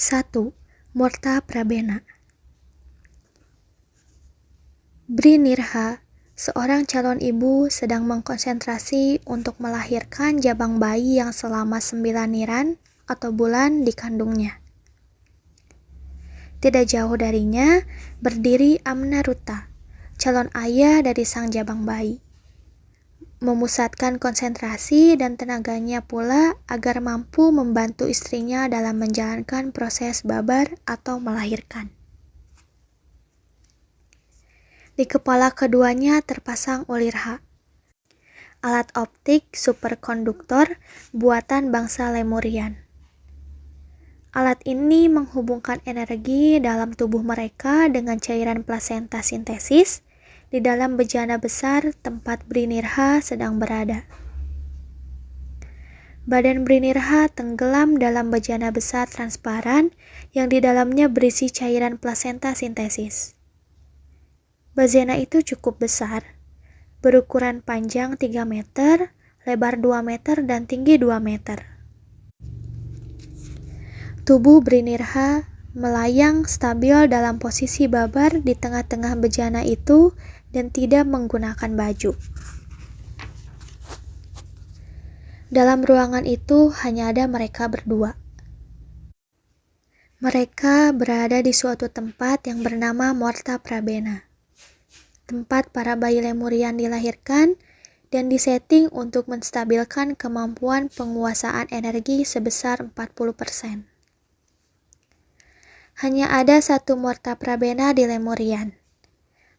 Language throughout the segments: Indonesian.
1. Morta Prabena. Brinirha, seorang calon ibu, sedang mengkonsentrasi untuk melahirkan jabang bayi yang selama 9 niran atau bulan dikandungnya. Tidak jauh darinya berdiri Amnaruta, calon ayah dari sang jabang bayi, memusatkan konsentrasi dan tenaganya pula agar mampu membantu istrinya dalam menjalankan proses babar atau melahirkan. Di kepala keduanya terpasang ulirha, alat optik superkonduktor buatan bangsa Lemurian. Alat ini menghubungkan energi dalam tubuh mereka dengan cairan plasenta sintesis di dalam bejana besar tempat Brinirha sedang berada. Badan Brinirha tenggelam dalam bejana besar transparan yang di dalamnya berisi cairan plasenta sintesis. Bejana itu cukup besar, berukuran panjang 3 meter, lebar 2 meter, dan tinggi 2 meter. Tubuh Brinirha melayang stabil dalam posisi babar di tengah-tengah bejana itu dan tidak menggunakan baju. Dalam ruangan itu hanya ada mereka berdua. Mereka berada di suatu tempat yang bernama Morta Prabena, tempat para bayi Lemurian dilahirkan dan disetting untuk menstabilkan kemampuan penguasaan energi sebesar 40%. Hanya ada satu Morta Prabena di Lemurian.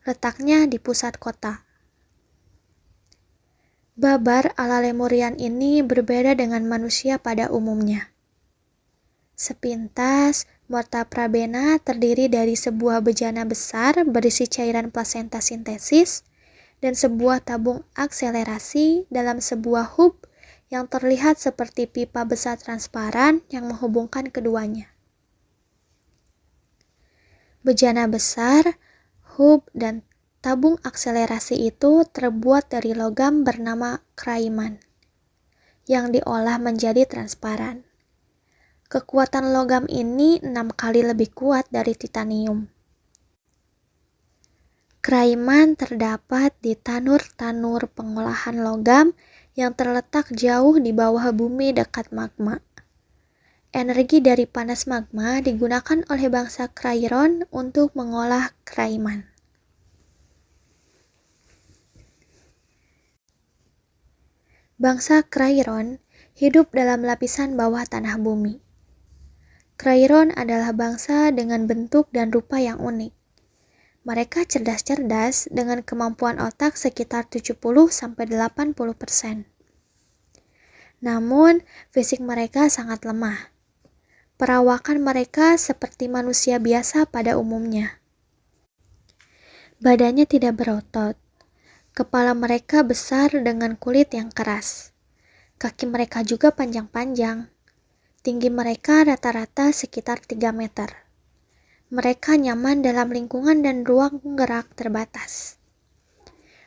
Letaknya di pusat kota. Babar ala Lemurian ini berbeda dengan manusia pada umumnya. Sepintas, Morta Prabena terdiri dari sebuah bejana besar berisi cairan plasenta sintesis dan sebuah tabung akselerasi dalam sebuah hub yang terlihat seperti pipa besar transparan yang menghubungkan keduanya. Bejana besar, hub, dan tabung akselerasi itu terbuat dari logam bernama kraiman, yang diolah menjadi transparan. Kekuatan logam ini 6 kali lebih kuat dari titanium. Kraiman terdapat di tanur-tanur pengolahan logam yang terletak jauh di bawah bumi dekat magma. Energi dari panas magma digunakan oleh bangsa Krairon untuk mengolah kraiman. Bangsa Krairon hidup dalam lapisan bawah tanah bumi. Krairon adalah bangsa dengan bentuk dan rupa yang unik. Mereka cerdas-cerdas dengan kemampuan otak sekitar 70-80%. Namun, fisik mereka sangat lemah. Perawakan mereka seperti manusia biasa pada umumnya. Badannya tidak berotot. Kepala mereka besar dengan kulit yang keras. Kaki mereka juga panjang-panjang. Tinggi mereka rata-rata sekitar 3 meter. Mereka nyaman dalam lingkungan dan ruang gerak terbatas.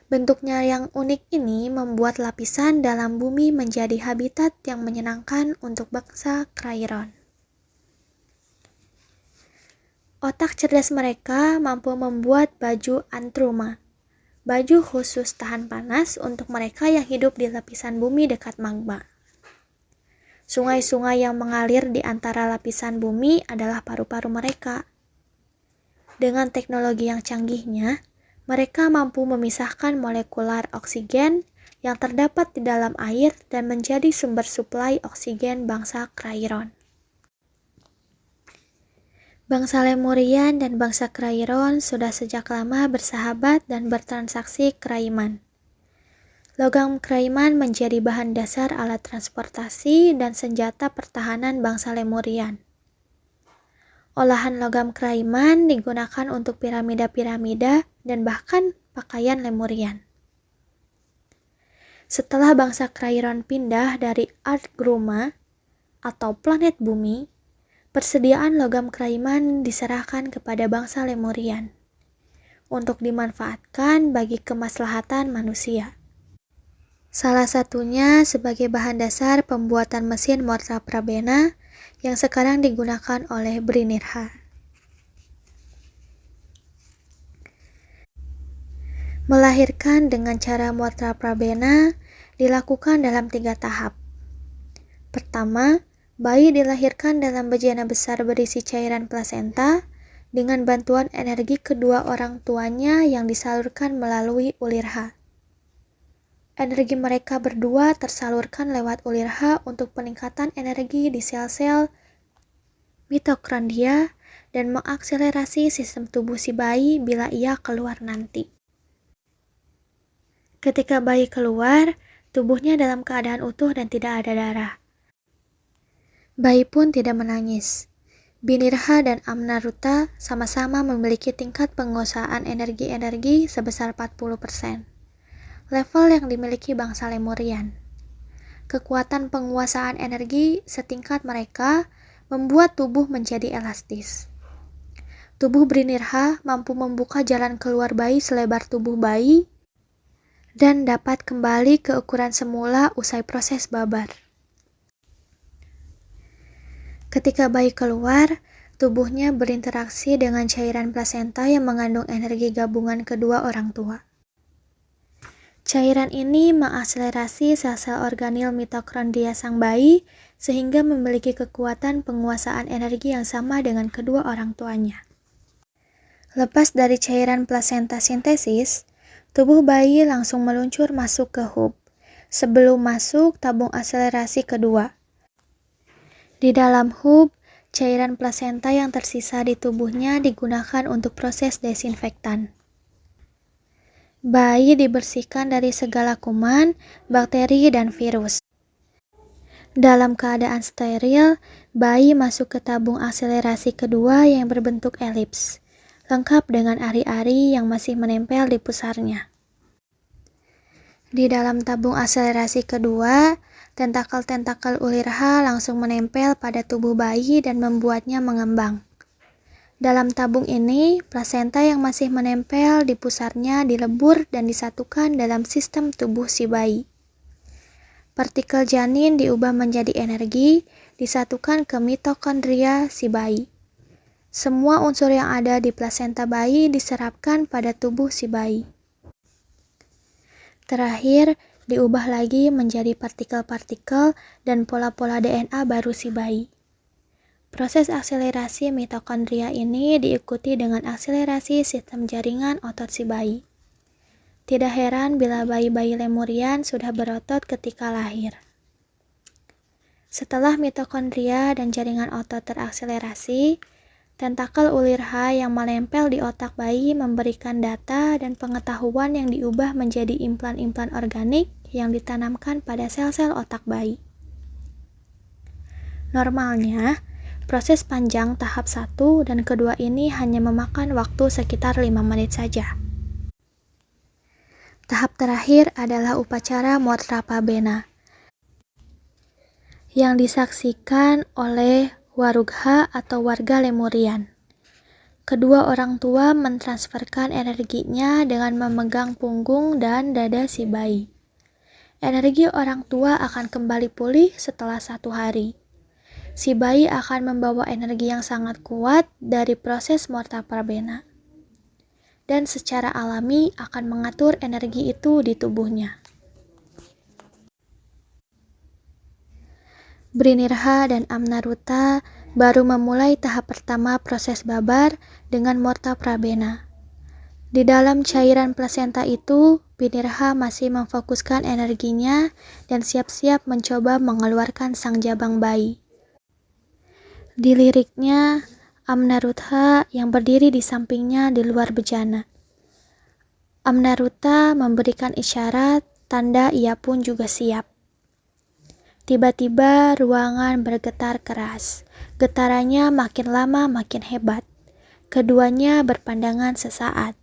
Bentuknya yang unik ini membuat lapisan dalam bumi menjadi habitat yang menyenangkan untuk bangsa Krairon. Otak cerdas mereka mampu membuat baju antruma, baju khusus tahan panas untuk mereka yang hidup di lapisan bumi dekat magma. Sungai-sungai yang mengalir di antara lapisan bumi adalah paru-paru mereka. Dengan teknologi yang canggihnya, mereka mampu memisahkan molekular oksigen yang terdapat di dalam air dan menjadi sumber suplai oksigen bangsa Krairon. Bangsa Lemurian dan bangsa Krairon sudah sejak lama bersahabat dan bertransaksi kraiman. Logam kraiman menjadi bahan dasar alat transportasi dan senjata pertahanan bangsa Lemurian. Olahan logam kraiman digunakan untuk piramida-piramida dan bahkan pakaian Lemurian. Setelah bangsa Krairon pindah dari Ardgruma atau planet bumi, persediaan logam kraiman diserahkan kepada bangsa Lemurian untuk dimanfaatkan bagi kemaslahatan manusia. Salah satunya sebagai bahan dasar pembuatan mesin Morta Prabena yang sekarang digunakan oleh Brinirha. Melahirkan dengan cara Motra Prabena dilakukan dalam 3 tahap. Pertama, bayi dilahirkan dalam bejana besar berisi cairan plasenta dengan bantuan energi kedua orang tuanya yang disalurkan melalui ulirha. Energi mereka berdua tersalurkan lewat ulirha untuk peningkatan energi di sel-sel mitokondria dan mengakselerasi sistem tubuh si bayi bila ia keluar nanti. Ketika bayi keluar, tubuhnya dalam keadaan utuh dan tidak ada darah. Bayi pun tidak menangis. Binirha dan Amnaruta sama-sama memiliki tingkat penguasaan energi-energi sebesar 40%. Level yang dimiliki bangsa Lemurian. Kekuatan penguasaan energi setingkat mereka membuat tubuh menjadi elastis. Tubuh Brinirha mampu membuka jalan keluar bayi selebar tubuh bayi dan dapat kembali ke ukuran semula usai proses babar. Ketika bayi keluar, tubuhnya berinteraksi dengan cairan plasenta yang mengandung energi gabungan kedua orang tua. Cairan ini mengakselerasi sel-sel organil mitokondria sang bayi sehingga memiliki kekuatan penguasaan energi yang sama dengan kedua orang tuanya. Lepas dari cairan plasenta sintesis, tubuh bayi langsung meluncur masuk ke hub. Sebelum masuk tabung akselerasi kedua. Di dalam hub, cairan plasenta yang tersisa di tubuhnya digunakan untuk proses desinfektan. Bayi dibersihkan dari segala kuman, bakteri, dan virus. Dalam keadaan steril, bayi masuk ke tabung akselerasi kedua yang berbentuk elips, lengkap dengan ari-ari yang masih menempel di pusarnya. Di dalam tabung akselerasi kedua, tentakel-tentakel ulirha langsung menempel pada tubuh bayi dan membuatnya mengembang. Dalam tabung ini, plasenta yang masih menempel di pusarnya dilebur dan disatukan dalam sistem tubuh si bayi. Partikel janin diubah menjadi energi, disatukan ke mitokondria si bayi. Semua unsur yang ada di plasenta bayi diserapkan pada tubuh si bayi. Terakhir, diubah lagi menjadi partikel-partikel dan pola-pola DNA baru si bayi. Proses akselerasi mitokondria ini diikuti dengan akselerasi sistem jaringan otot si bayi. Tidak heran bila bayi-bayi Lemurian sudah berotot ketika lahir. Setelah mitokondria dan jaringan otot terakselerasi, tentakel ulirha yang menempel di otak bayi memberikan data dan pengetahuan yang diubah menjadi implan-implan organik yang ditanamkan pada sel-sel otak bayi. Normalnya, proses panjang tahap 1 dan kedua ini hanya memakan waktu sekitar 5 menit saja. Tahap terakhir adalah upacara Motra Prabena yang disaksikan oleh warugha atau warga Lemurian. Kedua orang tua mentransferkan energinya dengan memegang punggung dan dada si bayi. Energi orang tua akan kembali pulih setelah 1 hari. Si bayi akan membawa energi yang sangat kuat dari proses Motra Prabena. Dan secara alami akan mengatur energi itu di tubuhnya. Brinirha dan Amnaruta baru memulai tahap pertama proses babar dengan Motra Prabena. Di dalam cairan plasenta itu, Binirha masih memfokuskan energinya dan siap-siap mencoba mengeluarkan sang jabang bayi. Diliriknya, Amnaruta yang berdiri di sampingnya di luar bejana. Amnaruta memberikan isyarat tanda ia pun juga siap. Tiba-tiba ruangan bergetar keras. Getarannya makin lama makin hebat. Keduanya berpandangan sesaat.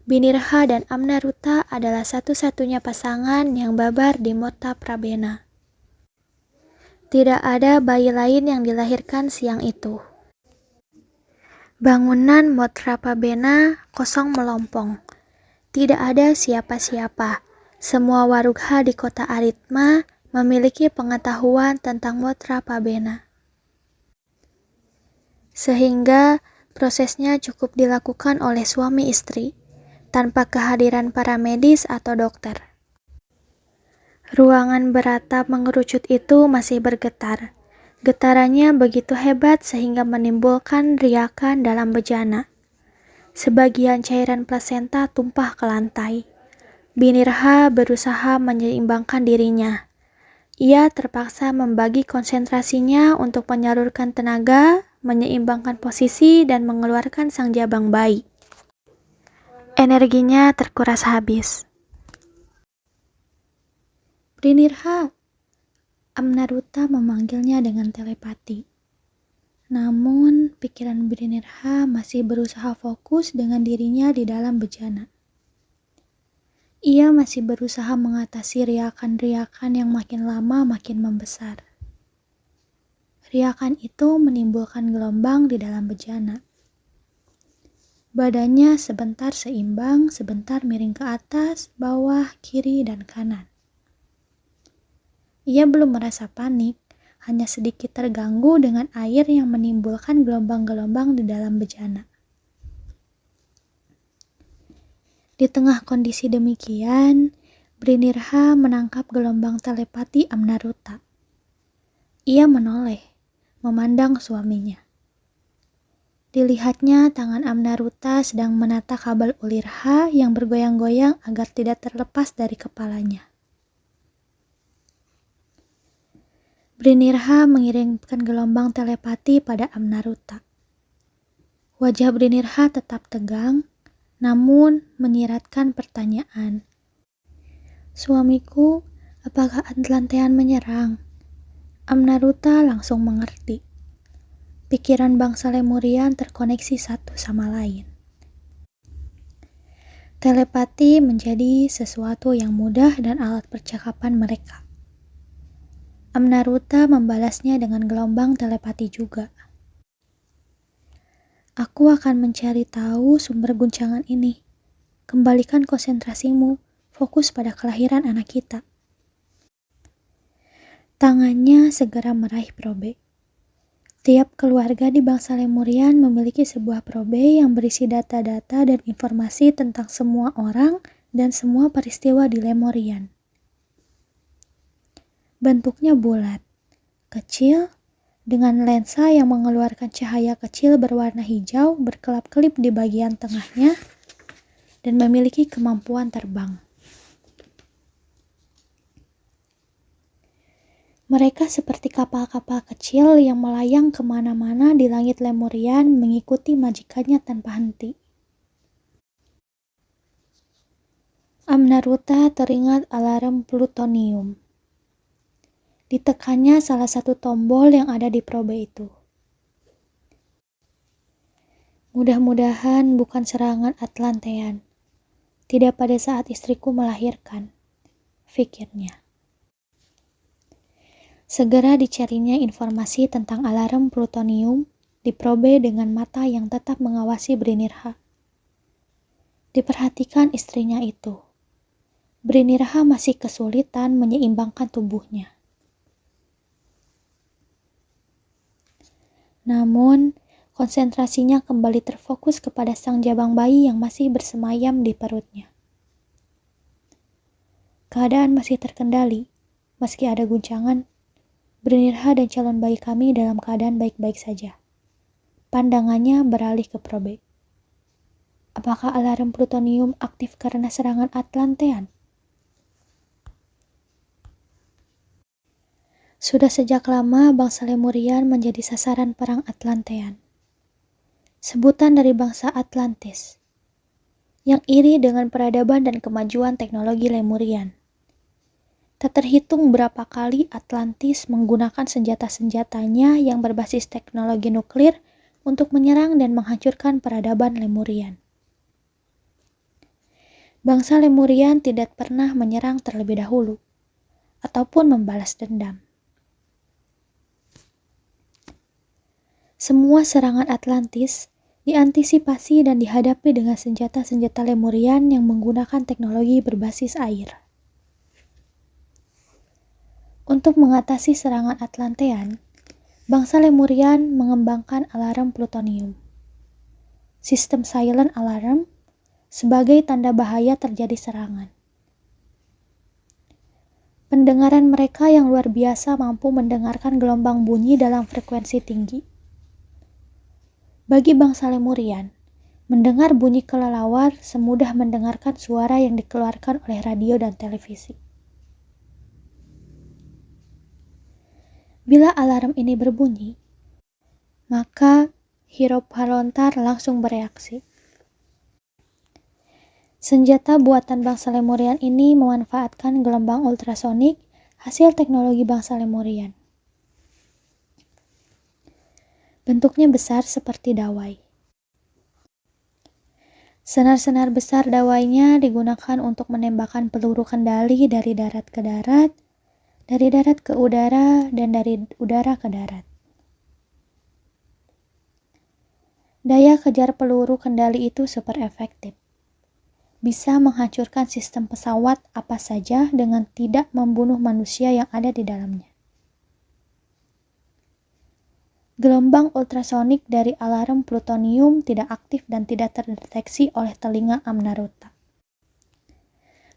Binirha dan Amnaruta adalah satu-satunya pasangan yang babar di Motra Prabena. Tidak ada bayi lain yang dilahirkan siang itu. Bangunan Motra Prabena kosong melompong. Tidak ada siapa-siapa. Semua warugha di kota Aritma memiliki pengetahuan tentang Motra Prabena. sehingga prosesnya cukup dilakukan oleh suami istri, tanpa kehadiran para medis atau dokter. Ruangan beratap mengerucut itu masih bergetar. Getarannya begitu hebat sehingga menimbulkan riakan dalam bejana. Sebagian cairan plasenta tumpah ke lantai. Binirha berusaha menyeimbangkan dirinya. Ia terpaksa membagi konsentrasinya untuk menyalurkan tenaga, menyeimbangkan posisi, dan mengeluarkan sang jabang bayi. Energinya terkuras habis. Brinirha, Amnaruta memanggilnya dengan telepati. Namun, pikiran Brinirha masih berusaha fokus dengan dirinya di dalam bejana. Ia masih berusaha mengatasi riakan-riakan yang makin lama makin membesar. Riakan itu menimbulkan gelombang di dalam bejana. Badannya sebentar seimbang, sebentar miring ke atas, bawah, kiri, dan kanan. Ia belum merasa panik, hanya sedikit terganggu dengan air yang menimbulkan gelombang-gelombang di dalam bejana. Di tengah kondisi demikian, Brinirha menangkap gelombang telepati Amnaruta. Ia menoleh, memandang suaminya. Dilihatnya tangan Amnaruta sedang menata kabel ulirha yang bergoyang-goyang agar tidak terlepas dari kepalanya. Brinirha mengirimkan gelombang telepati pada Amnaruta. Wajah Brinirha tetap tegang, namun menyiratkan pertanyaan. "Suamiku, apakah Atlantean menyerang?" Amnaruta langsung mengerti. Pikiran bangsa Lemurian terkoneksi satu sama lain. Telepati menjadi sesuatu yang mudah dan alat percakapan mereka. Amnaruta membalasnya dengan gelombang telepati juga. "Aku akan mencari tahu sumber guncangan ini. Kembalikan konsentrasimu, fokus pada kelahiran anak kita." Tangannya segera meraih probe. Tiap keluarga di bangsa Lemurian memiliki sebuah probe yang berisi data-data dan informasi tentang semua orang dan semua peristiwa di Lemurian. Bentuknya bulat, kecil, dengan lensa yang mengeluarkan cahaya kecil berwarna hijau berkelap-kelip di bagian tengahnya dan memiliki kemampuan terbang. Mereka seperti kapal-kapal kecil yang melayang kemana-mana di langit Lemurian mengikuti majikannya tanpa henti. Amnaruta teringat alarm plutonium. Ditekannya salah satu tombol yang ada di probe itu. "Mudah-mudahan bukan serangan Atlantean. Tidak pada saat istriku melahirkan," pikirnya. Segera dicarinya informasi tentang alarm plutonium di probe dengan mata yang tetap mengawasi Brinirha. Diperhatikan istrinya itu. Brinirha masih kesulitan menyeimbangkan tubuhnya. Namun, konsentrasinya kembali terfokus kepada sang jabang bayi yang masih bersemayam di perutnya. Keadaan masih terkendali, meski ada guncangan. Brinirha dan calon bayi kami dalam keadaan baik-baik saja. Pandangannya beralih ke probe. Apakah alarm plutonium aktif karena serangan Atlantean? Sudah sejak lama bangsa Lemurian menjadi sasaran perang Atlantean. Sebutan dari bangsa Atlantis, yang iri dengan peradaban dan kemajuan teknologi Lemurian. Tak terhitung berapa kali Atlantis menggunakan senjata-senjatanya yang berbasis teknologi nuklir untuk menyerang dan menghancurkan peradaban Lemurian. Bangsa Lemurian tidak pernah menyerang terlebih dahulu, ataupun membalas dendam. Semua serangan Atlantis diantisipasi dan dihadapi dengan senjata-senjata Lemurian yang menggunakan teknologi berbasis air. Untuk mengatasi serangan Atlantean, Bangsa Lemurian mengembangkan alarm plutonium, sistem silent alarm, sebagai tanda bahaya terjadi serangan. Pendengaran mereka yang luar biasa mampu mendengarkan gelombang bunyi dalam frekuensi tinggi. Bagi bangsa Lemurian, mendengar bunyi kelelawar semudah mendengarkan suara yang dikeluarkan oleh radio dan televisi. Bila alarm ini berbunyi, maka Hierophalontар langsung bereaksi. Senjata buatan bangsa Lemurian ini memanfaatkan gelombang ultrasonik hasil teknologi bangsa Lemurian. Bentuknya besar seperti dawai. Senar-senar besar dawainya digunakan untuk menembakkan peluru kendali dari darat ke darat, dari darat ke udara, dan dari udara ke darat. Daya kejar peluru kendali itu super efektif. Bisa menghancurkan sistem pesawat apa saja dengan tidak membunuh manusia yang ada di dalamnya. Gelombang ultrasonik dari alarm plutonium tidak aktif dan tidak terdeteksi oleh telinga Amnaruta.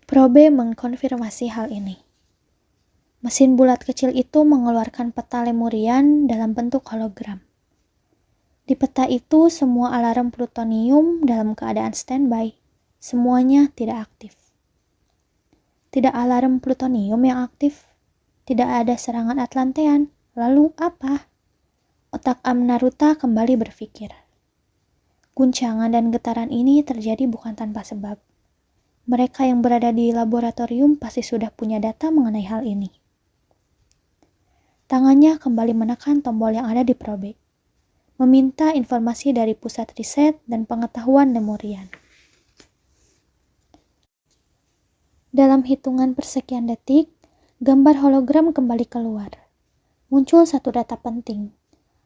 Probe mengkonfirmasi hal ini. Mesin bulat kecil itu mengeluarkan peta Lemurian dalam bentuk hologram. Di peta itu semua alarm plutonium dalam keadaan standby. Semuanya tidak aktif. Tidak alarm plutonium yang aktif. Tidak ada serangan Atlantean. Lalu apa? Otak Amnaruta kembali berpikir. Guncangan dan getaran ini terjadi bukan tanpa sebab. Mereka yang berada di laboratorium pasti sudah punya data mengenai hal ini. Tangannya kembali menekan tombol yang ada di probe, meminta informasi dari pusat riset dan pengetahuan Lemurian. Dalam hitungan persekian detik, gambar hologram kembali keluar. Muncul satu data penting.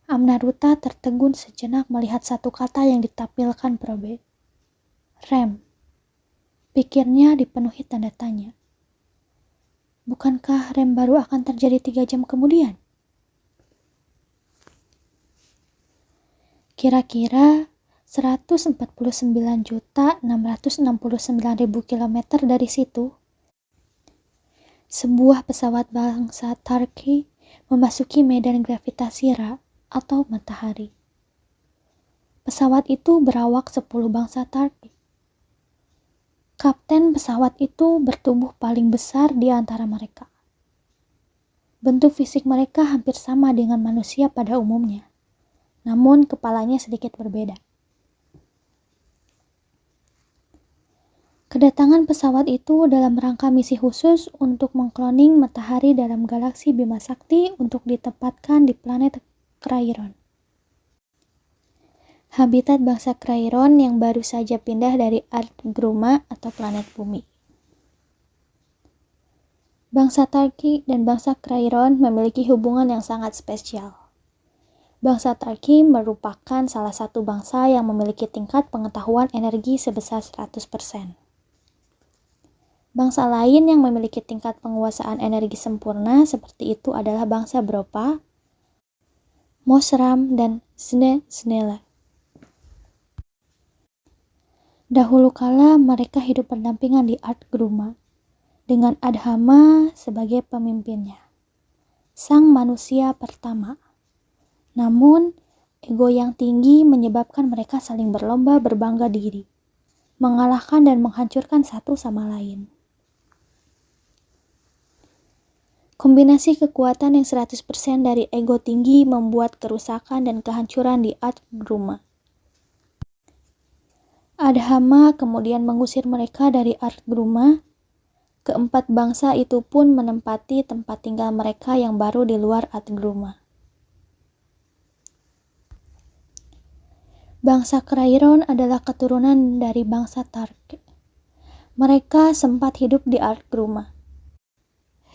Amnaruta tertegun sejenak melihat satu kata yang ditampilkan probe. Rem. Pikirnya dipenuhi tanda tanya. Bukankah rem baru akan terjadi 3 jam kemudian? Kira-kira 149.669.000 km dari situ, sebuah pesawat bangsa Turki memasuki medan gravitasi Ra atau matahari. Pesawat itu berawak 10 bangsa Turki. Kapten pesawat itu bertubuh paling besar di antara mereka. Bentuk fisik mereka hampir sama dengan manusia pada umumnya, namun kepalanya sedikit berbeda. Kedatangan pesawat itu dalam rangka misi khusus untuk mengkloning matahari dalam galaksi Bima Sakti untuk ditempatkan di planet Crayon. Habitat bangsa Crayon yang baru saja pindah dari Ardgruma atau planet bumi. Bangsa Turki dan bangsa Crayon memiliki hubungan yang sangat spesial. Bangsa Turki merupakan salah satu bangsa yang memiliki tingkat pengetahuan energi sebesar 100%. Bangsa lain yang memiliki tingkat penguasaan energi sempurna seperti itu adalah bangsa Bropa, Mosram, dan Snela. Dahulu kala mereka hidup berdampingan di Ardgruma dengan Adhama sebagai pemimpinnya, sang manusia pertama. Namun, ego yang tinggi menyebabkan mereka saling berlomba berbangga diri, mengalahkan dan menghancurkan satu sama lain. Kombinasi kekuatan yang 100% dari ego tinggi membuat kerusakan dan kehancuran di Ardgruma. Adhama kemudian mengusir mereka dari Ardgruma. Keempat bangsa itu pun menempati tempat tinggal mereka yang baru di luar Ardgruma. Bangsa Crayon adalah keturunan dari bangsa Turki. Mereka sempat hidup di Ardgruma,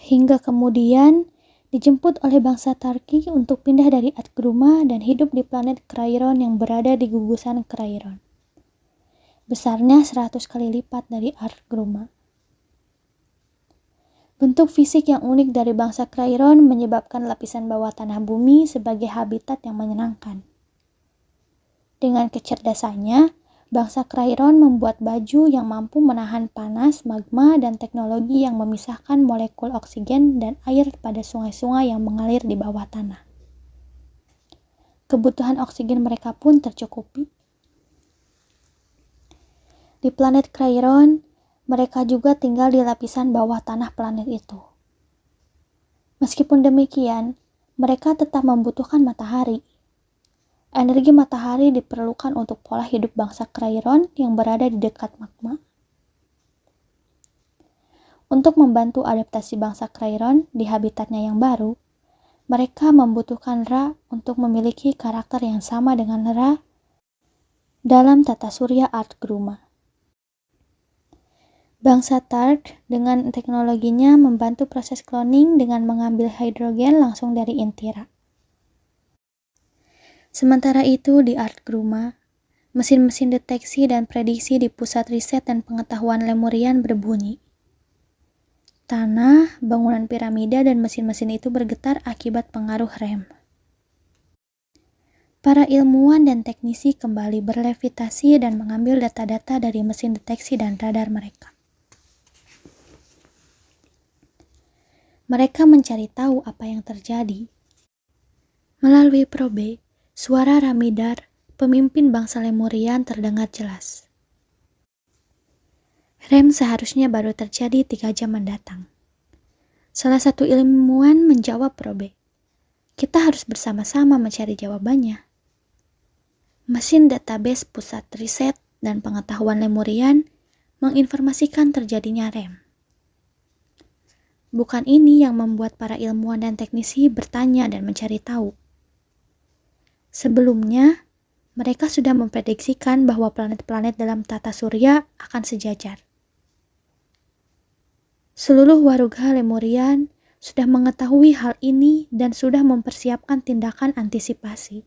hingga kemudian dijemput oleh bangsa Turki untuk pindah dari Ardgruma dan hidup di planet Crayon yang berada di gugusan Crayon. Besarnya 100 kali lipat dari Ardgruma. Bentuk fisik yang unik dari bangsa Krairon menyebabkan lapisan bawah tanah bumi sebagai habitat yang menyenangkan. Dengan kecerdasannya, bangsa Krairon membuat baju yang mampu menahan panas, magma, dan teknologi yang memisahkan molekul oksigen dan air pada sungai-sungai yang mengalir di bawah tanah. Kebutuhan oksigen mereka pun tercukupi. Di planet Krairon, mereka juga tinggal di lapisan bawah tanah planet itu. Meskipun demikian, mereka tetap membutuhkan matahari. Energi matahari diperlukan untuk pola hidup bangsa Krairon yang berada di dekat magma. Untuk membantu adaptasi bangsa Krairon di habitatnya yang baru, mereka membutuhkan Ra untuk memiliki karakter yang sama dengan Ra dalam tata surya Ardgruma. Bangsa Tark dengan teknologinya membantu proses cloning dengan mengambil hidrogen langsung dari inti Ra. Sementara itu di Ardgruma, mesin-mesin deteksi dan prediksi di pusat riset dan pengetahuan Lemurian berbunyi. Tanah, bangunan piramida, dan mesin-mesin itu bergetar akibat pengaruh rem. Para ilmuwan dan teknisi kembali berlevitasi dan mengambil data-data dari mesin deteksi dan radar mereka. Mereka mencari tahu apa yang terjadi. Melalui probe, suara Ramidar, pemimpin bangsa Lemurian, terdengar jelas. Rem seharusnya baru terjadi 3 jam mendatang. Salah satu ilmuwan menjawab probe. Kita harus bersama-sama mencari jawabannya. Mesin database pusat riset dan pengetahuan Lemurian menginformasikan terjadinya rem. Bukan ini yang membuat para ilmuwan dan teknisi bertanya dan mencari tahu. Sebelumnya, mereka sudah memprediksikan bahwa planet-planet dalam tata surya akan sejajar. Seluruh warga Lemurian sudah mengetahui hal ini dan sudah mempersiapkan tindakan antisipasi.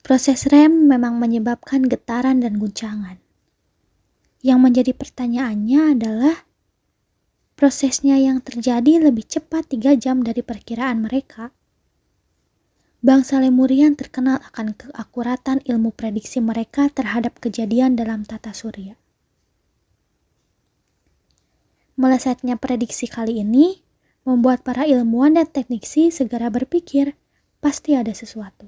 Proses rem memang menyebabkan getaran dan guncangan. Yang menjadi pertanyaannya adalah, prosesnya yang terjadi lebih cepat 3 jam dari perkiraan mereka. Bangsa Lemurian terkenal akan keakuratan ilmu prediksi mereka terhadap kejadian dalam tata surya. Melesetnya prediksi kali ini membuat para ilmuwan dan teknisi segera berpikir, pasti ada sesuatu.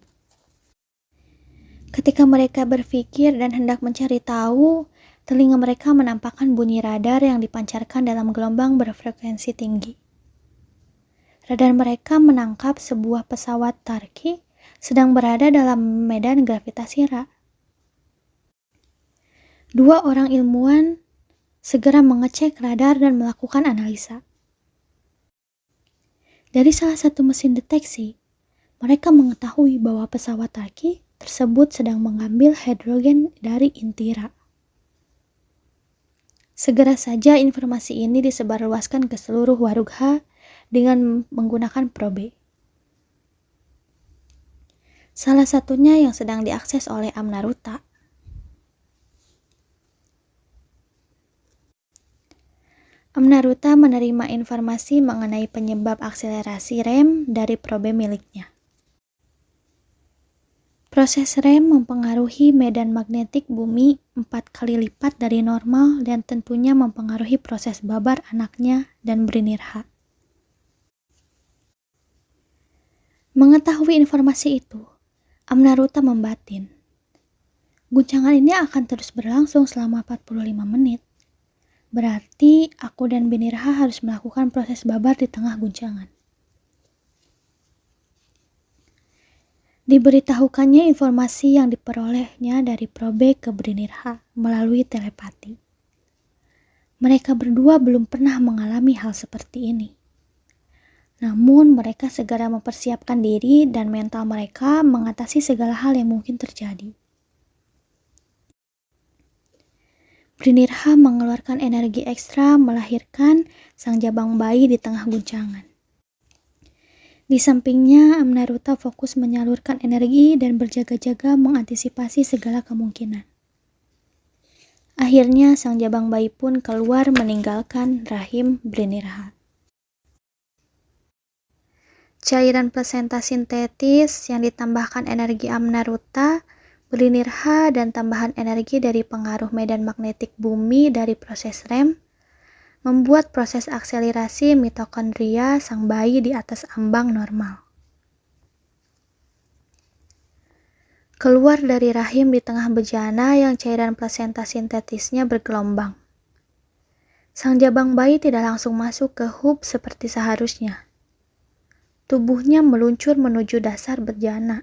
Ketika mereka berpikir dan hendak mencari tahu, telinga mereka menampakkan bunyi radar yang dipancarkan dalam gelombang berfrekuensi tinggi. Radar mereka menangkap sebuah pesawat Tarki sedang berada dalam medan gravitasi Ra. 2 orang ilmuwan segera mengecek radar dan melakukan analisa. Dari salah satu mesin deteksi, mereka mengetahui bahwa pesawat Tarki tersebut sedang mengambil hidrogen dari inti Ra. Segera saja informasi ini disebarluaskan ke seluruh warga dengan menggunakan probe. Salah satunya yang sedang diakses oleh Amnaruta. Amnaruta menerima informasi mengenai penyebab akselerasi rem dari probe miliknya. Proses rem mempengaruhi medan magnetik bumi 4 kali lipat dari normal dan tentunya mempengaruhi proses babar anaknya dan Brinirha. Mengetahui informasi itu, Amnaruta membatin. Guncangan ini akan terus berlangsung selama 45 menit. Berarti aku dan Brinirha harus melakukan proses babar di tengah guncangan. Diberitahukannya informasi yang diperolehnya dari probe ke Brinirha melalui telepati. Mereka berdua belum pernah mengalami hal seperti ini. Namun mereka segera mempersiapkan diri dan mental mereka mengatasi segala hal yang mungkin terjadi. Brinirha mengeluarkan energi ekstra melahirkan sang jabang bayi di tengah guncangan. Di sampingnya, Amnaruta fokus menyalurkan energi dan berjaga-jaga mengantisipasi segala kemungkinan. Akhirnya sang jabang bayi pun keluar meninggalkan rahim Brinirha. Cairan plasenta sintetis yang ditambahkan energi Amnaruta, Brinirha, dan tambahan energi dari pengaruh medan magnetik bumi dari proses REM membuat proses akselerasi mitokondria sang bayi di atas ambang normal. Keluar dari rahim di tengah bejana yang cairan plasenta sintetisnya bergelombang. Sang jabang bayi tidak langsung masuk ke hub seperti seharusnya. Tubuhnya meluncur menuju dasar bejana.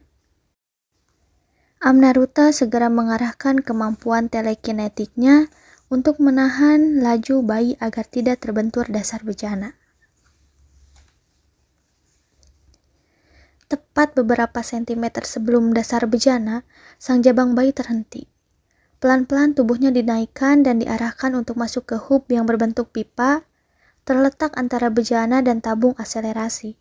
Amnaruta segera mengarahkan kemampuan telekinetiknya untuk menahan laju bayi agar tidak terbentur dasar bejana. Tepat beberapa sentimeter sebelum dasar bejana, sang jabang bayi terhenti. Pelan-pelan tubuhnya dinaikkan dan diarahkan untuk masuk ke hub yang berbentuk pipa, terletak antara bejana dan tabung akselerasi.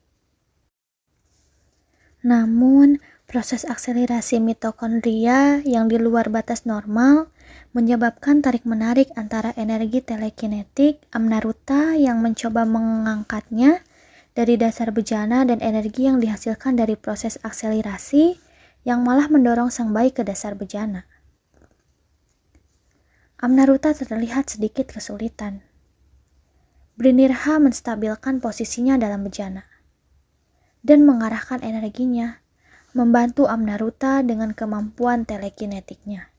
Namun, proses akselerasi mitokondria yang di luar batas normal menyebabkan tarik-menarik antara energi telekinetik Amnaruta yang mencoba mengangkatnya dari dasar bejana dan energi yang dihasilkan dari proses akselerasi yang malah mendorong sang bayi ke dasar bejana. Amnaruta terlihat sedikit kesulitan. Brinirha menstabilkan posisinya dalam bejana dan mengarahkan energinya, membantu Amnaruta dengan kemampuan telekinetiknya.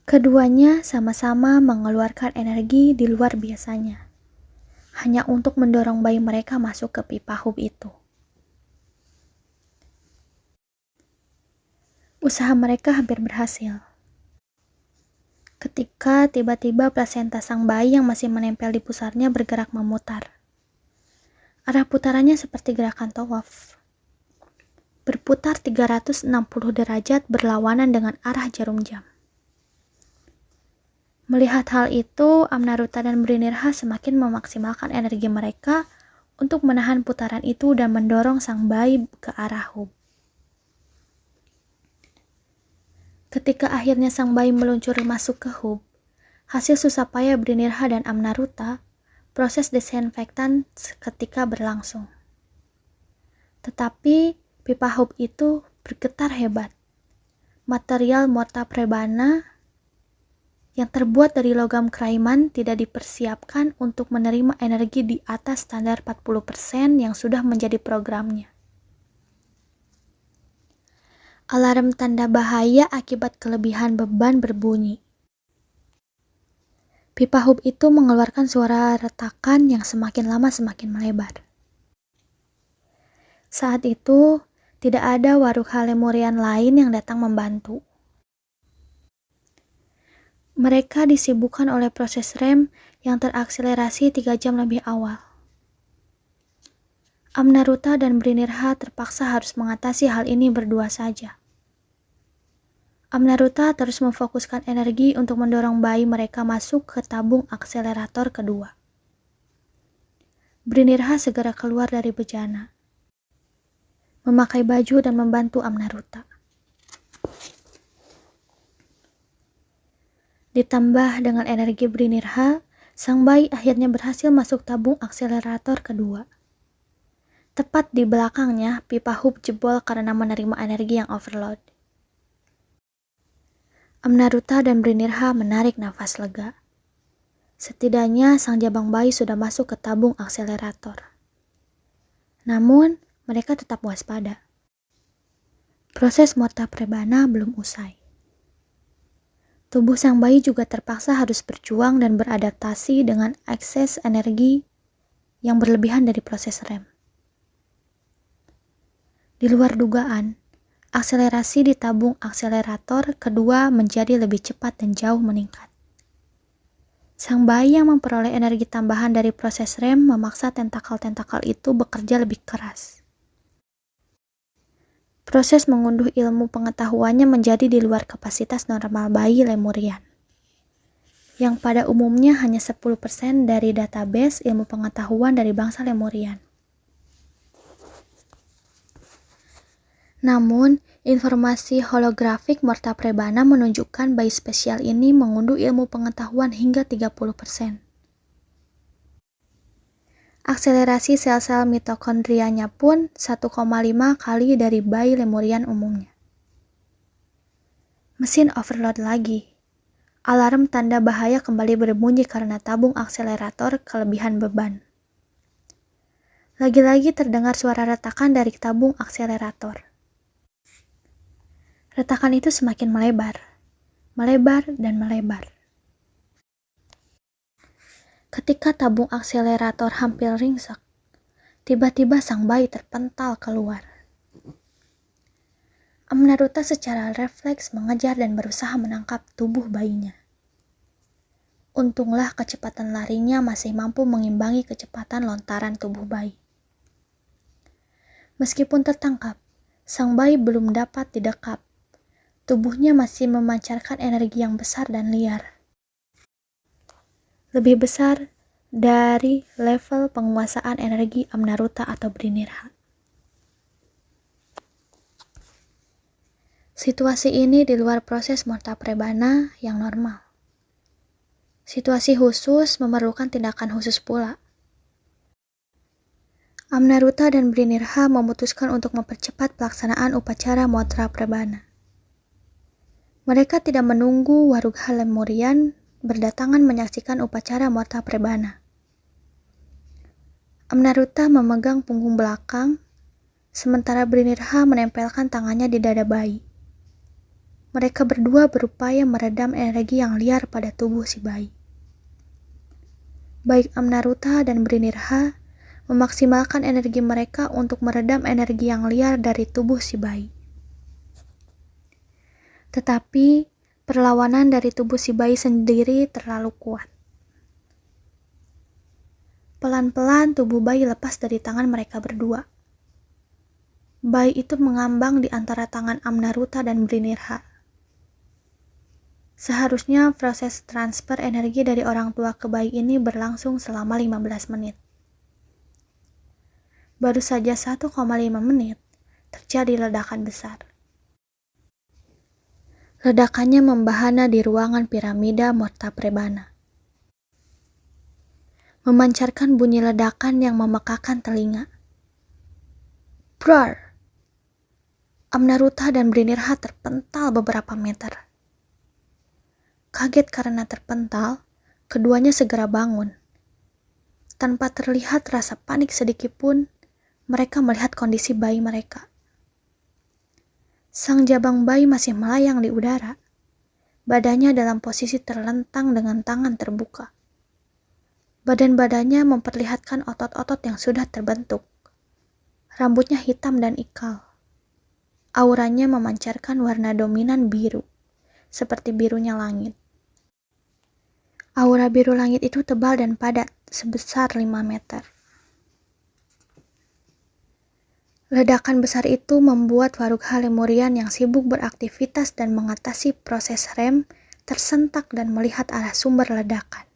Keduanya sama-sama mengeluarkan energi di luar biasanya, hanya untuk mendorong bayi mereka masuk ke pipa hub itu. Usaha mereka hampir berhasil. Ketika tiba-tiba plasenta sang bayi yang masih menempel di pusarnya bergerak memutar. Arah putarannya seperti gerakan tawaf. Berputar 360 derajat berlawanan dengan arah jarum jam. Melihat hal itu, Amnaruta dan Brinirha semakin memaksimalkan energi mereka untuk menahan putaran itu dan mendorong sang bayi ke arah hub. Ketika akhirnya sang bayi meluncur masuk ke hub, hasil susah payah Brinirha dan Amnaruta, proses desinfektan seketika berlangsung. Tetapi pipa hub itu bergetar hebat. Material morta prebana yang terbuat dari logam kraiman tidak dipersiapkan untuk menerima energi di atas standar 40% yang sudah menjadi programnya. Alarm tanda bahaya akibat kelebihan beban berbunyi. Pipa hub itu mengeluarkan suara retakan yang semakin lama semakin melebar. Saat itu, tidak ada Waruka Lemurian lain yang datang membantu. Mereka disibukkan oleh proses REM yang terakselerasi 3 jam lebih awal. Amnaruta dan Brinirha terpaksa harus mengatasi hal ini berdua saja. Amnaruta terus memfokuskan energi untuk mendorong bayi mereka masuk ke tabung akselerator kedua. Brinirha segera keluar dari bejana, memakai baju dan membantu Amnaruta. Ditambah dengan energi Brinirha, sang bayi akhirnya berhasil masuk tabung akselerator kedua. Tepat di belakangnya, pipa hub jebol karena menerima energi yang overload. Amnaruta dan Brinirha menarik nafas lega. Setidaknya sang jabang bayi sudah masuk ke tabung akselerator. Namun, mereka tetap waspada. Proses morta prebana belum usai. Tubuh sang bayi juga terpaksa harus berjuang dan beradaptasi dengan akses energi yang berlebihan dari proses REM. Di luar dugaan, akselerasi di tabung akselerator kedua menjadi lebih cepat dan jauh meningkat. Sang bayi yang memperoleh energi tambahan dari proses REM memaksa tentakel-tentakel itu bekerja lebih keras. Proses mengunduh ilmu pengetahuannya menjadi di luar kapasitas normal bayi Lemurian, yang pada umumnya hanya 10% dari database ilmu pengetahuan dari bangsa Lemurian. Namun, Informasi holografik Morta Prebana menunjukkan bayi spesial ini mengunduh ilmu pengetahuan hingga 30%. Akselerasi sel-sel mitokondrianya pun 1,5 kali dari bayi Lemurian umumnya. Mesin overload lagi. Alarm tanda bahaya kembali berbunyi karena tabung akselerator kelebihan beban. Lagi-lagi terdengar suara retakan dari tabung akselerator. Retakan itu semakin melebar dan melebar. Ketika tabung akselerator hampir ringsek, tiba-tiba sang bayi terpental keluar. Amnaruta secara refleks mengejar dan berusaha menangkap tubuh bayinya. Untunglah kecepatan larinya masih mampu mengimbangi kecepatan lontaran tubuh bayi. Meskipun tertangkap, sang bayi belum dapat didekap. Tubuhnya masih memancarkan energi yang besar dan liar. Lebih besar dari level penguasaan energi Amnaruta atau Brinirha. Situasi ini di luar proses Morta Prebana yang normal. Situasi khusus memerlukan tindakan khusus pula. Amnaruta dan Brinirha memutuskan untuk mempercepat pelaksanaan upacara Morta Prebana. Mereka tidak menunggu warga Lemurian berdatangan menyaksikan upacara Morta Prebana. Amnaruta memegang punggung belakang, sementara Brinirha menempelkan tangannya di dada bayi. Mereka berdua berupaya meredam energi yang liar pada tubuh si bayi. Baik Amnaruta dan Brinirha memaksimalkan energi mereka untuk meredam energi yang liar dari tubuh si bayi. Tetapi perlawanan dari tubuh si bayi sendiri terlalu kuat. Pelan-pelan tubuh bayi lepas dari tangan mereka berdua. Bayi itu mengambang di antara tangan Amnaruta dan Brinirha. Seharusnya proses transfer energi dari orang tua ke bayi ini berlangsung selama 15 menit. Baru saja 1,5 menit, terjadi ledakan besar. Ledakannya membahana di ruangan piramida Morta Prebana. Memancarkan bunyi ledakan yang memekakan telinga. Brar! Amnaruta dan Brinirha terpental beberapa meter. Kaget karena terpental, keduanya segera bangun. Tanpa terlihat rasa panik sedikit pun, mereka melihat kondisi bayi mereka. Sang jabang bayi masih melayang di udara. Badannya dalam posisi terlentang dengan tangan terbuka. Badan-badannya memperlihatkan otot-otot yang sudah terbentuk. Rambutnya hitam dan ikal. Auranya memancarkan warna dominan biru, seperti birunya langit. Aura biru langit itu tebal dan padat, sebesar 5 meter. Ledakan besar itu membuat warga Lemurian yang sibuk beraktivitas dan mengatasi proses rem tersentak dan melihat arah sumber ledakan.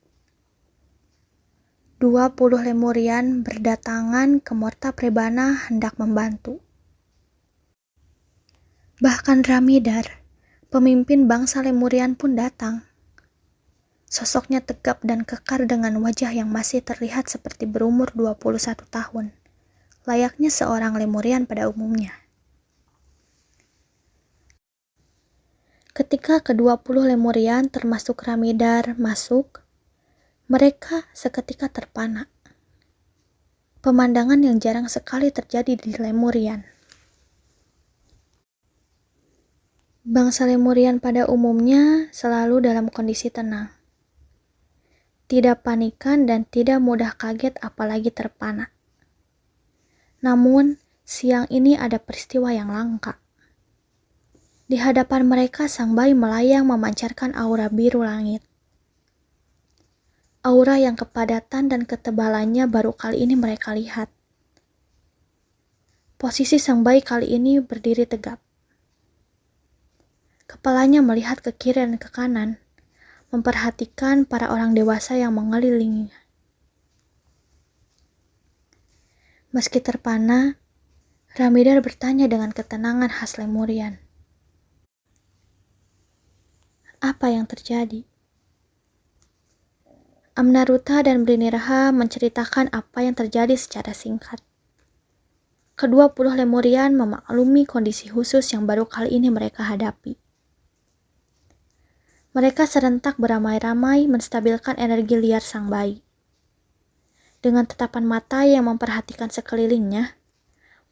20 Lemurian berdatangan ke Morta Prebana hendak membantu. Bahkan Ramidar, pemimpin bangsa Lemurian pun datang. Sosoknya tegap dan kekar dengan wajah yang masih terlihat seperti berumur 21 tahun. Layaknya seorang Lemurian pada umumnya. Ketika ke-20 Lemurian termasuk Ramidar masuk, mereka seketika terpana. Pemandangan yang jarang sekali terjadi di Lemurian. Bangsa Lemurian pada umumnya selalu dalam kondisi tenang. Tidak panikan dan tidak mudah kaget apalagi terpana. Namun, siang ini ada peristiwa yang langka. Di hadapan mereka sang bayi melayang memancarkan aura biru langit. Aura yang kepadatan dan ketebalannya baru kali ini mereka lihat. Posisi sang bayi kali ini berdiri tegap. Kepalanya melihat ke kiri dan ke kanan, memperhatikan para orang dewasa yang mengelilinginya. Meski terpana, Ramidar bertanya dengan ketenangan khas Lemurian. Apa yang terjadi? Amnaruta dan Brinirha menceritakan apa yang terjadi secara singkat. Kedua puluh Lemurian memaklumi kondisi khusus yang baru kali ini mereka hadapi. Mereka serentak beramai-ramai menstabilkan energi liar sang bayi. Dengan tatapan mata yang memperhatikan sekelilingnya,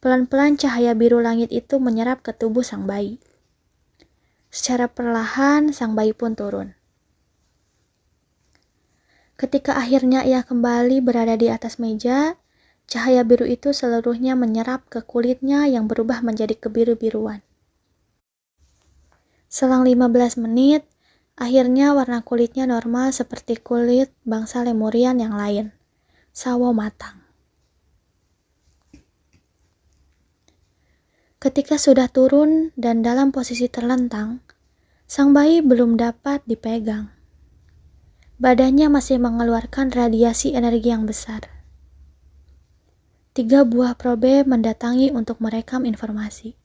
pelan-pelan cahaya biru langit itu menyerap ke tubuh sang bayi. Secara perlahan, sang bayi pun turun. Ketika akhirnya ia kembali berada di atas meja, cahaya biru itu seluruhnya menyerap ke kulitnya yang berubah menjadi kebiru-biruan. Selang 15 menit, akhirnya warna kulitnya normal seperti kulit bangsa Lemurian yang lain, sawo matang. Ketika sudah turun dan dalam posisi terlentang, sang bayi belum dapat dipegang. Badannya masih mengeluarkan radiasi energi yang besar. 3 buah probe mendatangi untuk merekam informasi.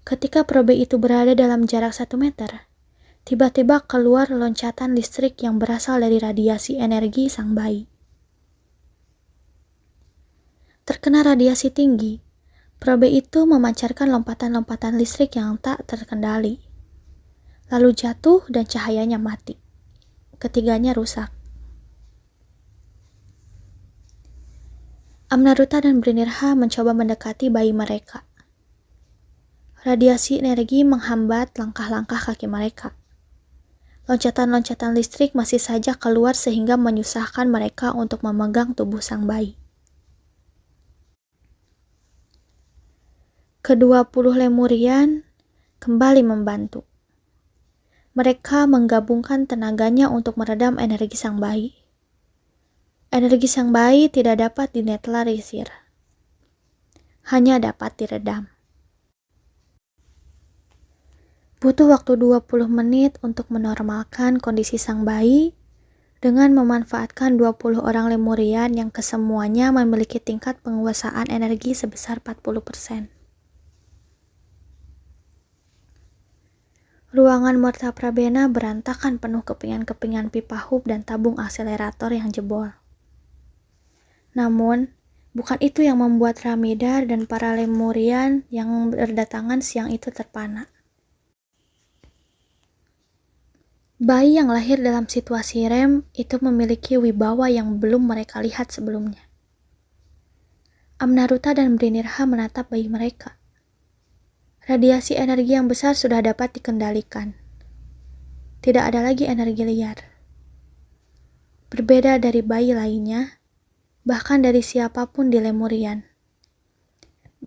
Ketika probe itu berada dalam jarak 1 meter, tiba-tiba keluar loncatan listrik yang berasal dari radiasi energi sang bayi. Terkena radiasi tinggi, probe itu memancarkan lompatan-lompatan listrik yang tak terkendali. Lalu jatuh dan cahayanya mati. Ketiganya rusak. Amnaruta dan Brinirha mencoba mendekati bayi mereka. Radiasi energi menghambat langkah-langkah kaki mereka. Loncatan-loncatan listrik masih saja keluar sehingga menyusahkan mereka untuk memegang tubuh sang bayi. Kedua puluh Lemurian kembali membantu. Mereka menggabungkan tenaganya untuk meredam energi sang bayi. Energi sang bayi tidak dapat dinetralisir, hanya dapat diredam. Butuh waktu 20 menit untuk menormalkan kondisi sang bayi dengan memanfaatkan 20 orang Lemurian yang kesemuanya memiliki tingkat penguasaan energi sebesar 40%. Ruangan Mertaprabena berantakan penuh kepingan-kepingan pipa hub dan tabung akselerator yang jebol. Namun, bukan itu yang membuat Ramidar dan para Lemurian yang berdatangan siang itu terpana. Bayi yang lahir dalam situasi rem itu memiliki wibawa yang belum mereka lihat sebelumnya. Amnaruta dan Brinirha menatap bayi mereka. Radiasi energi yang besar sudah dapat dikendalikan. Tidak ada lagi energi liar. Berbeda dari bayi lainnya, bahkan dari siapapun di Lemurian.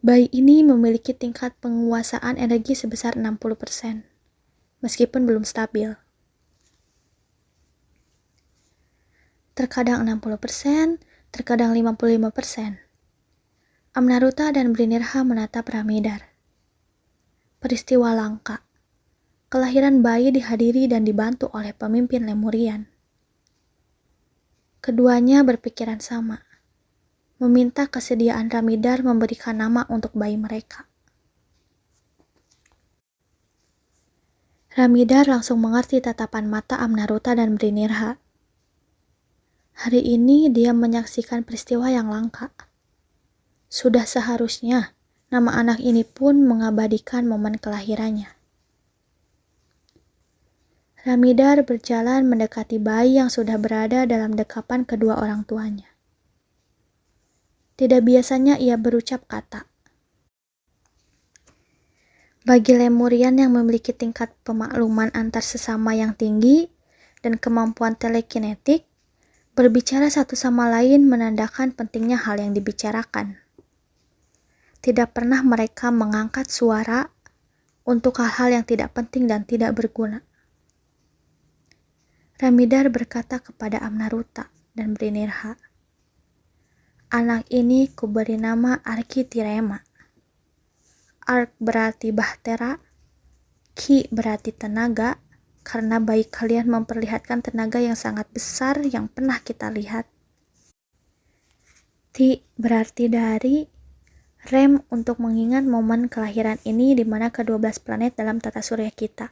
Bayi ini memiliki tingkat penguasaan energi sebesar 60%, meskipun belum stabil. Terkadang 60%, terkadang 55%. Amnaruta dan Brinirha menatap Ramidar. Peristiwa langka. Kelahiran bayi dihadiri dan dibantu oleh pemimpin Lemurian. Keduanya berpikiran sama, meminta kesediaan Ramidar memberikan nama untuk bayi mereka. Ramidar langsung mengerti tatapan mata Amnaruta dan Brinirha. Hari ini dia menyaksikan peristiwa yang langka. Sudah seharusnya nama anak ini pun mengabadikan momen kelahirannya. Ramidar berjalan mendekati bayi yang sudah berada dalam dekapan kedua orang tuanya. Tidak biasanya ia berucap kata. Bagi Lemurian yang memiliki tingkat pemakluman antar sesama yang tinggi dan kemampuan telekinetik, berbicara satu sama lain menandakan pentingnya hal yang dibicarakan. Tidak pernah mereka mengangkat suara untuk hal-hal yang tidak penting dan tidak berguna. Ramidar berkata kepada Amnaruta dan Brinirha, "Anak ini kuberi nama Arkitirema. Ark berarti bahtera, Ki berarti tenaga, karena bayi kalian memperlihatkan tenaga yang sangat besar yang pernah kita lihat. Ti berarti dari, Rem untuk mengingat momen kelahiran ini di mana ke-12 planet dalam tata surya kita.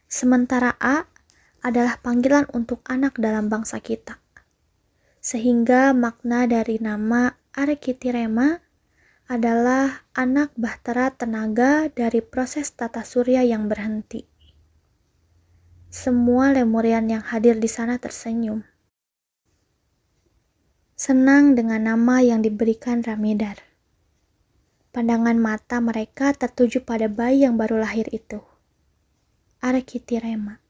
Sementara A adalah panggilan untuk anak dalam bangsa kita. Sehingga makna dari nama Arkitirema adalah anak bahtera tenaga dari proses tata surya yang berhenti. Semua Lemurian yang hadir di sana tersenyum. Senang dengan nama yang diberikan Ramidar. Pandangan mata mereka tertuju pada bayi yang baru lahir itu, Arkitirema.